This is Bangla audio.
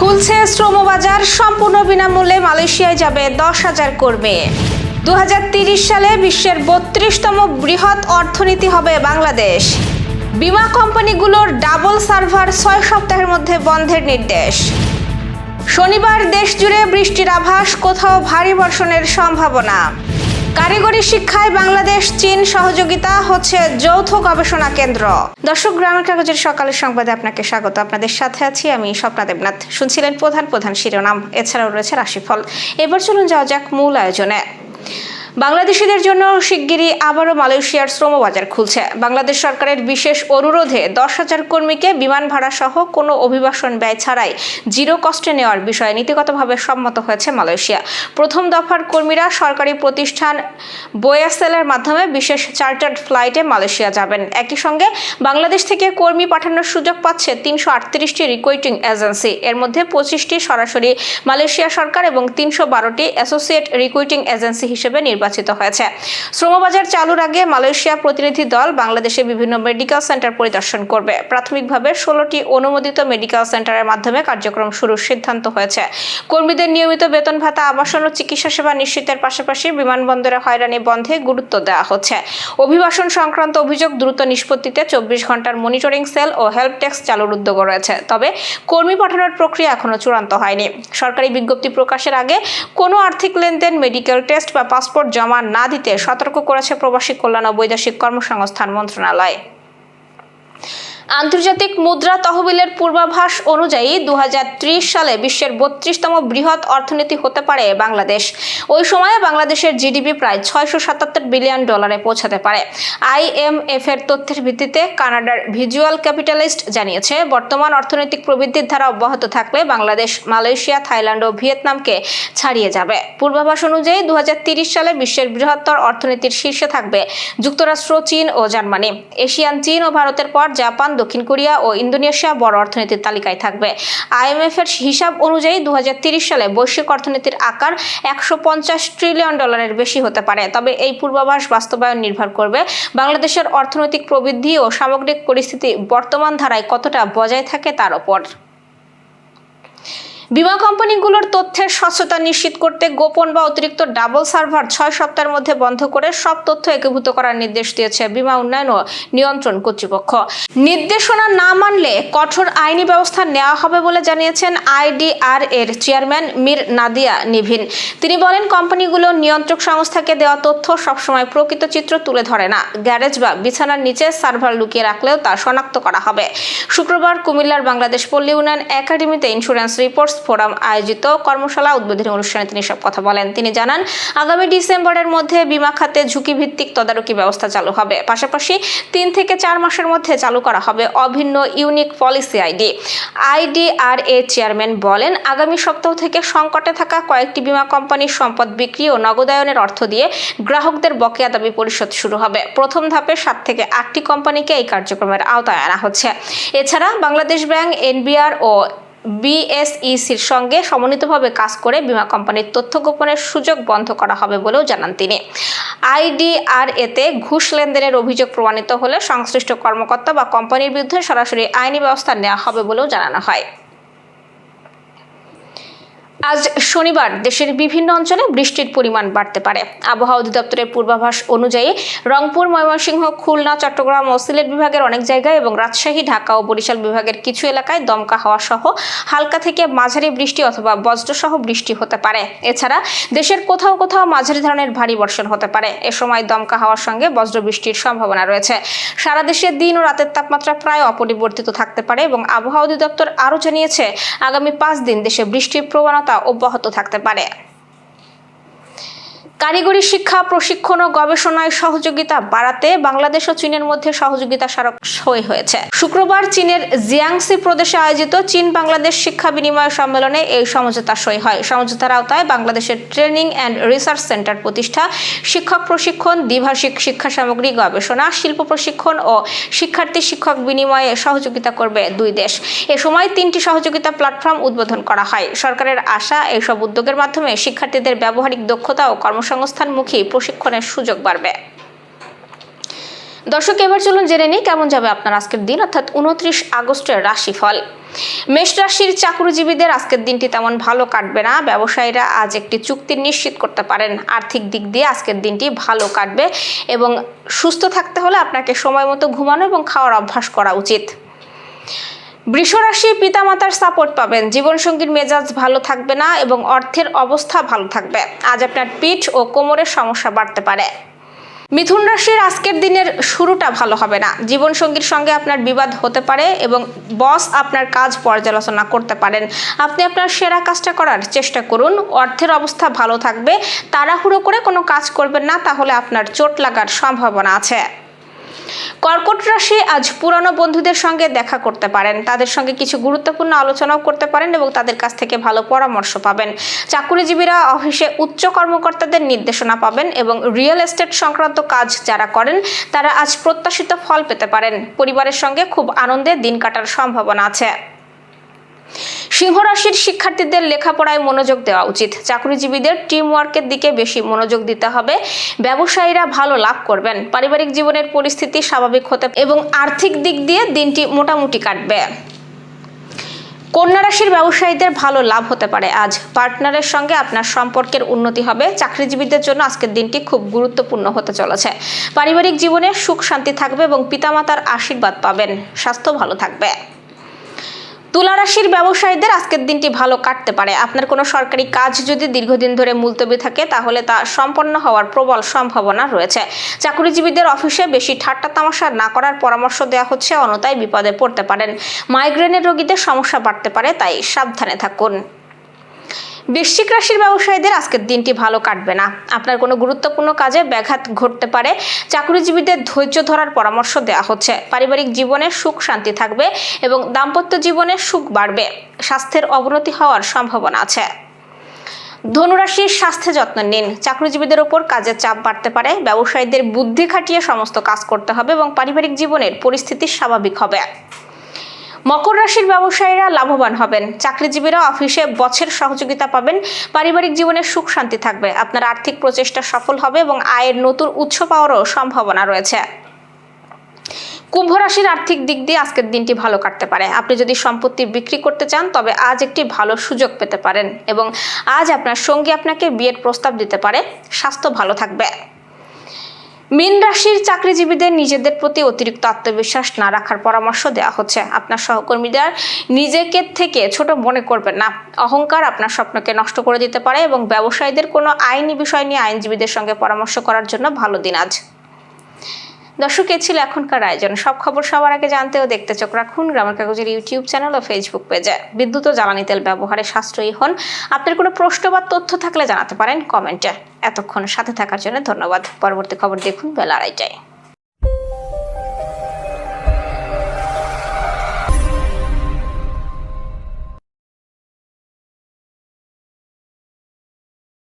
খুলছে শ্রমবাজার, সম্পূর্ণ বিনামূল্যে মালয়েশিয়ায় যাবে 10,000 কর্মী। 2030 সালে বিশ্বের 32তম বৃহৎ অর্থনীতি হবে বাংলাদেশ। বিমা কোম্পানিগুলোর ডাবল সার্ভার 6 সপ্তাহের মধ্যে বন্ধের নির্দেশ। শনিবার দেশ জুড়ে বৃষ্টির আভাস, কোথাও ভারী বর্ষণের সম্ভাবনা। কারিগরি শিক্ষায় বাংলাদেশ চীন সহযোগিতা হচ্ছে যৌথ গবেষণা কেন্দ্র। দর্শক, গ্রামের কাগজের সকালের সংবাদে আপনাকে স্বাগত। আপনাদের সাথে আছি আমি স্বপ্না দেবনাথ। শুনছিলেন প্রধান শিরোনাম, এছাড়াও রয়েছে রাশিফল। এবার চলুন যাওয়া যাক মূল আয়োজনে। বাংলাদেশিদের জন্য শিগগিরই আবারও মালয়েশিয়ার শ্রমবাজার খুলছে। বাংলাদেশ সরকারের বিশেষ অনুরোধে 10,000 কর্মীকে বিমান ভাড়া সহ কোনো অভিবাসন ব্যয় ছাড়াই জিরো কস্টে নেওয়ার বিষয়ে নীতিগতভাবে সম্মত হয়েছে মালয়েশিয়া। প্রথম দফার কর্মীরা সরকারি প্রতিষ্ঠান বোয়াসেলের মাধ্যমে বিশেষ চার্টার্ড ফ্লাইটে মালয়েশিয়া যাবেন। একই সঙ্গে বাংলাদেশ থেকে কর্মী পাঠানোর সুযোগ পাচ্ছে 338টি রিক্রুটিং এজেন্সি। এর মধ্যে 25টি সরাসরি মালয়েশিয়া সরকার এবং 312টি অ্যাসোসিয়েট রিক্রুটিং এজেন্সি হিসেবে নির্বাচিত হয়েছে। শ্রমবাজার চালুর আগে মালয়েশিয়া প্রতিনিধি দল বাংলাদেশে বিভিন্ন মেডিকেল সেন্টার পরিদর্শন করবে। প্রাথমিকভাবে 16টি অনুমোদিত মেডিকেল সেন্টারের মাধ্যমে কার্যক্রম শুরুর সিদ্ধান্ত হয়েছে। কর্মীদের নিয়মিত বেতন ভাতা, আবাসন ও চিকিৎসা সেবা নিশ্চিতের পাশাপাশি বিমানবন্দরে হয়রানি বন্ধে গুরুত্ব দেওয়া হচ্ছে। অভিবাসন সংক্রান্ত অভিযোগ দ্রুত নিষ্পত্তিতে 24 ঘন্টার মনিটরিং সেল ও হেল্প ডেস্ক চালুর উদ্যোগ রয়েছে। তবে কর্মী পাঠানোর প্রক্রিয়া এখনো চূড়ান্ত হয়নি। সরকারি বিজ্ঞপ্তি প্রকাশের আগে কোনো আর্থিক লেনদেন, মেডিকেল টেস্ট বা পাসপোর্ট জমা না দিতে সতর্ক করেছে প্রবাসী কল্যাণ ও বৈদেশিক কর্মসংস্থান মন্ত্রণালয়। আন্তর্জাতিক মুদ্রা তহবিলের পূর্বাভাস অনুযায়ী 2030 সালে বিশ্বের 32তম বৃহৎ অর্থনীতি হতে পারে বাংলাদেশ। ওই সময়ে বাংলাদেশের জিডিপি প্রায় $677 বিলিয়ন পৌঁছাতে পারে। IMF এর তথ্যের ভিত্তিতে কানাডার ভিজুয়াল ক্যাপিটালিস্ট জানিয়েছে, বর্তমান অর্থনৈতিক প্রবৃদ্ধির ধারা অব্যাহত থাকলে বাংলাদেশ মালয়েশিয়া, থাইল্যান্ড ও ভিয়েতনামকে ছাড়িয়ে যাবে। পূর্বাভাস অনুযায়ী 2030 সালে বিশ্বের বৃহত্তর অর্থনীতির শীর্ষে থাকবে যুক্তরাষ্ট্র, চীন ও জার্মানি। এশিয়ান চীন ও ভারতের পর জাপান, দক্ষিণ কোরিয়া ও ইন্দোনেশিয়া বড় অর্থনীতির তালিকায় থাকবে। IMF এর হিসাব অনুযায়ী 2030 সালে বৈশ্বিক অর্থনীতির আকার $150 ট্রিলিয়ন বেশি হতে পারে। তবে এই পূর্বাভাস বাস্তবায়ন নির্ভর করবে বাংলাদেশের অর্থনৈতিক প্রবৃদ্ধি ও সামগ্রিক পরিস্থিতি বর্তমান ধারায় কতটা বজায় থাকে তার উপর। বিমা কোম্পানিগুলোর তথ্যের স্বচ্ছতা নিশ্চিত করতে গোপন বা অতিরিক্ত ডাবল সার্ভার 6 সপ্তাহের মধ্যে বন্ধ করে সব তথ্য একীভূত করার নির্দেশ দিয়েছে বিমা উন্নয়ন ও নিয়ন্ত্রণ কর্তৃপক্ষ। নির্দেশনা না মানলে কঠোর আইনি ব্যবস্থা নেওয়া হবে বলে জানিয়েছেন IDR এর চেয়ারম্যান মীর নাদিয়া নিভিন। তিনি বলেন, কোম্পানিগুলো নিয়ন্ত্রক সংস্থাকে দেওয়া তথ্য সবসময় প্রকৃত চিত্র তুলে ধরে না। গ্যারেজ বা বিছানার নিচে সার্ভার লুকিয়ে রাখলেও তা শনাক্ত করা হবে। শুক্রবার কুমিল্লার বাংলাদেশ পল্লী উন্নয়ন একাডেমিতে ইন্স্যুরেন্স রিপোর্টস ফোরাম আয়োজিত কর্মশালা উদ্বোধনী অনুষ্ঠানে তিনি সব কথা বলেন। তিনি জানান, আগামী ডিসেম্বরের মধ্যে বিমা খাতে ঝুঁকি ভিত্তিক তদারকি ব্যবস্থা চালু হবে। পাশাপাশি 3 থেকে 4 মাসের মধ্যে চালু করা হবে অভিন্ন unique policy ID. IDR chairman বলেন, আগামী সপ্তাহ থেকে সংকটে থাকা কয়েকটি বিমা কোম্পানির সম্পদ বিক্রি ও নগদায়নের অর্থ দিয়ে গ্রাহকদের বকেয়া দাবি পরিশোধ শুরু হবে। প্রথম ধাপে 7 থেকে 8টি কোম্পানিকে এই কার্যক্রমের আওতায় আনা হচ্ছে। এছাড়া বাংলাদেশ ব্যাংক, NBR ও BSECর সঙ্গে সমন্বিতভাবে কাজ করে বিমা কোম্পানির তথ্য গোপনের সুযোগ বন্ধ করা হবে বলেও জানান তিনি। IDR তে ঘুষ লেনদেনের অভিযোগ প্রমাণিত হলে সংশ্লিষ্ট কর্মকর্তা বা কোম্পানির বিরুদ্ধে সরাসরি আইনি ব্যবস্থা নেওয়া হবে বলেও জানানো হয়। আজ শনিবার দেশের বিভিন্ন অঞ্চলে বৃষ্টির পরিমাণ বাড়তে পারে। আবহাওয়া অধিদপ্তরের পূর্বাভাস অনুযায়ী রংপুর, ময়মনসিংহ, খুলনা, চট্টগ্রাম ও সিলেট বিভাগের অনেক জায়গায় এবং রাজশাহী, ঢাকা ও বরিশাল বিভাগের কিছু এলাকায় দমকা হাওয়া সহ হালকা থেকে মাঝারি বৃষ্টি অথবা বজ্রসহ বৃষ্টি হতে পারে। এছাড়া দেশের কোথাও কোথাও মাঝারি ধরনের ভারী বর্ষণ হতে পারে। এ সময় দমকা হাওয়ার সঙ্গে বজ্র বৃষ্টির সম্ভাবনা রয়েছে। সারা দেশে দিন ও রাতের তাপমাত্রা প্রায় অপরিবর্তিত থাকতে পারে এবং আবহাওয়া অধিদপ্তর আরও জানিয়েছে, আগামী 5 দিন দেশে বৃষ্টির প্রবণতা অব্যাহত থাকতে পারে। কারিগরি শিক্ষা, প্রশিক্ষণ ও গবেষণায় সহযোগিতা বাড়াতে বাংলাদেশ ও চীনের মধ্যে সহযোগিতা স্মারক সই হয়েছে। শুক্রবার চীনের জিয়াংসি প্রদেশে আয়োজিত চীন বাংলাদেশ শিক্ষা বিনিময় সম্মেলনে এই সমঝোতা সই হয়। সমঝোতার আওতায় বাংলাদেশের ট্রেনিং অ্যান্ড রিসার্চ সেন্টার প্রতিষ্ঠা, শিক্ষক প্রশিক্ষণ, দ্বিভাষিক শিক্ষা সামগ্রী গবেষণা, শিল্প প্রশিক্ষণ ও শিক্ষার্থী শিক্ষক বিনিময়ে সহযোগিতা করবে দুই দেশ। এ সময় 3টি সহযোগিতা প্ল্যাটফর্ম উদ্বোধন করা হয়। সরকারের আশা, এইসব উদ্যোগের মাধ্যমে শিক্ষার্থীদের ব্যবহারিক দক্ষতা ও কর্মসংস্থানমুখী প্রশিক্ষণের সুযোগ বাড়বে। দর্শক, এবার চলুন জেনে নিই কেমন যাবে আপনার আজকের দিন, অর্থাৎ 29 আগস্টের রাশিফল। মেষ রাশির চাকরিজীবীদের আজকের দিনটি তেমন ভালো কাটবে না। ব্যবসায়ীরা আজ একটি চুক্তি নিশ্চিত করতে পারেন। আর্থিক দিক দিয়ে আজকের দিনটি ভালো কাটবে এবং সুস্থ থাকতে হলে আপনাকে সময় মতো ঘুমানো এবং খাওয়ার অভ্যাস করা উচিত। বৃষ রাশি, পিতামাতার সাপোর্ট পাবেন। জীবনসঙ্গীর মেজাজ ভালো থাকবে না এবং অর্থের অবস্থা ভালো থাকবে। আজ আপনার পিঠ ও কোমরের সমস্যা বাড়তে পারে। মিথুন রাশির আজকের দিনের শুরুটা ভালো হবে না। জীবনসঙ্গীর সঙ্গে আপনার বিবাদ হতে পারে এবং বস আপনার কাজ পর্যালোচনা করতে পারেন। আপনি আপনার সেরা কাজটা করার চেষ্টা করুন। অর্থের অবস্থা ভালো থাকবে। তাড়াহুড়ো করে কোনো কাজ করবেন না, তাহলে আপনার চোট লাগার সম্ভাবনা আছে। কর্কট রাশি, আজ পুরানো বন্ধুদের সঙ্গে দেখা করতে পারেন। তাদের সঙ্গে কিছু গুরুত্বপূর্ণ আলোচনাও করতে পারেন এবং তাদের কাছ থেকে ভালো পরামর্শ পাবেন। চাকুরিজীবীরা অফিসে উচ্চ কর্মকর্তাদের নির্দেশনা পাবেন এবং রিয়েল এস্টেট সংক্রান্ত কাজ যারা করেন তারা আজ প্রত্যাশিত ফল পেতে পারেন। পরিবারের সঙ্গে খুব আনন্দে দিন কাটার সম্ভাবনা আছে। সিংহ রাশির শিক্ষার্থীদের লেখাপড়ায় মনোযোগ দেওয়া উচিত। চাকরিজীবীদের টিম ওয়ার্কের দিকে বেশি মনোযোগ দিতে হবে। ব্যবসায়ীরা ভালো লাভ করবেন। পারিবারিক জীবনের পরিস্থিতি স্বাভাবিক হতে এবং আর্থিক দিক দিয়ে দিনটি মোটামুটি কাটবে। কন্যা রাশির ব্যবসায়ীদের ভালো লাভ হতে পারে। আজ পার্টনারের সঙ্গে আপনার সম্পর্কের উন্নতি হবে। চাকরিজীবীদের জন্য আজকের দিনটি খুব গুরুত্বপূর্ণ হতে চলেছে। পারিবারিক জীবনে সুখ শান্তি থাকবে এবং পিতামাতার আশীর্বাদ পাবেন। স্বাস্থ্য ভালো থাকবে। তুলা রাশির ব্যবসায়ীদের আজকের দিনটি ভালো কাটতে পারে। আপনার কোনো সরকারি কাজ যদি দীর্ঘদিন ধরে মুলতবি থাকে তাহলে তা সম্পন্ন হওয়ার প্রবল সম্ভাবনা রয়েছে। চাকরিজীবীদের অফিসে বেশি ঠাট্টা তামাশা না করার পরামর্শ দেওয়া হচ্ছে, অন্যথায় বিপদে পড়তে পারেন। মাইগ্রেনের রোগীদের সমস্যা বাড়তে পারে, তাই সাবধানে থাকুন। বৃশ্চিক রাশির ব্যবসায়ীদের আজকের দিনটি ভালো কাটবে না। আপনার কোনো গুরুত্বপূর্ণ কাজে ব্যাঘাত ঘটতে পারে। চাকরিজীবীদের ধৈর্য ধরার পরামর্শ দেওয়া হচ্ছে। পারিবারিক জীবনে সুখ শান্তি থাকবে এবং দাম্পত্য জীবনে সুখ বাড়বে। স্বাস্থ্যের অবনতি হওয়ার সম্ভাবনা আছে। ধনুরাশির স্বাস্থ্য যত্ন নিন। চাকরিজীবীদের ওপর কাজের চাপ বাড়তে পারে। ব্যবসায়ীদের বুদ্ধি খাটিয়ে সমস্ত কাজ করতে হবে এবং পারিবারিক জীবনের পরিস্থিতি স্বাভাবিক হবে। মকর রাশির ব্যবসায়ীরা লাভবান হবেন। চাকরিজীবীরা অফিসে বসের সহযোগিতা পাবেন। পারিবারিক জীবনে সুখ শান্তি থাকবে। আপনার আর্থিক প্রচেষ্টা সফল হবে এবং আয়ের নতুন উৎস পাওয়ারও সম্ভাবনা রয়েছে। কুম্ভ রাশির আর্থিক দিক দিয়ে আজকের দিনটি ভালো কাটতে পারে। আপনি যদি সম্পত্তি বিক্রি করতে চান তবে আজ একটি ভালো সুযোগ পেতে পারেন এবং আজ আপনার সঙ্গী আপনাকে বিয়ের প্রস্তাব দিতে পারে। স্বাস্থ্য ভালো থাকবে। মীন রাশির চাকরিজীবীদের নিজেদের প্রতি অতিরিক্ত আত্মবিশ্বাস না রাখার পরামর্শ দেওয়া হচ্ছে। আপনার সহকর্মীদের নিজেকে থেকে ছোট মনে করবেন না। অহংকার আপনার স্বপ্নকে নষ্ট করে দিতে পারে এবং ব্যবসায়ীদের কোনো আইনি বিষয় নিয়ে আইনজীবীদের সঙ্গে পরামর্শ করার জন্য ভালো দিন আজ। দর্শক, এ ছিল এখনকার আয়োজন। সব খবর সবার আগে জানতে ও দেখতে চোখ রাখুন গ্রামের কাগজের ইউটিউব চ্যানেল ও ফেসবুক পেজে। বিদ্যুৎ ও জ্বালানি তেল ব্যবহারে সাশ্রয়ী হন। আপনার কোনো প্রশ্ন বা তথ্য থাকলে জানাতে পারেন কমেন্টে। এতক্ষণ সাথে থাকার জন্য ধন্যবাদ। পরবর্তী খবর দেখুন বেলা 2:30টায়।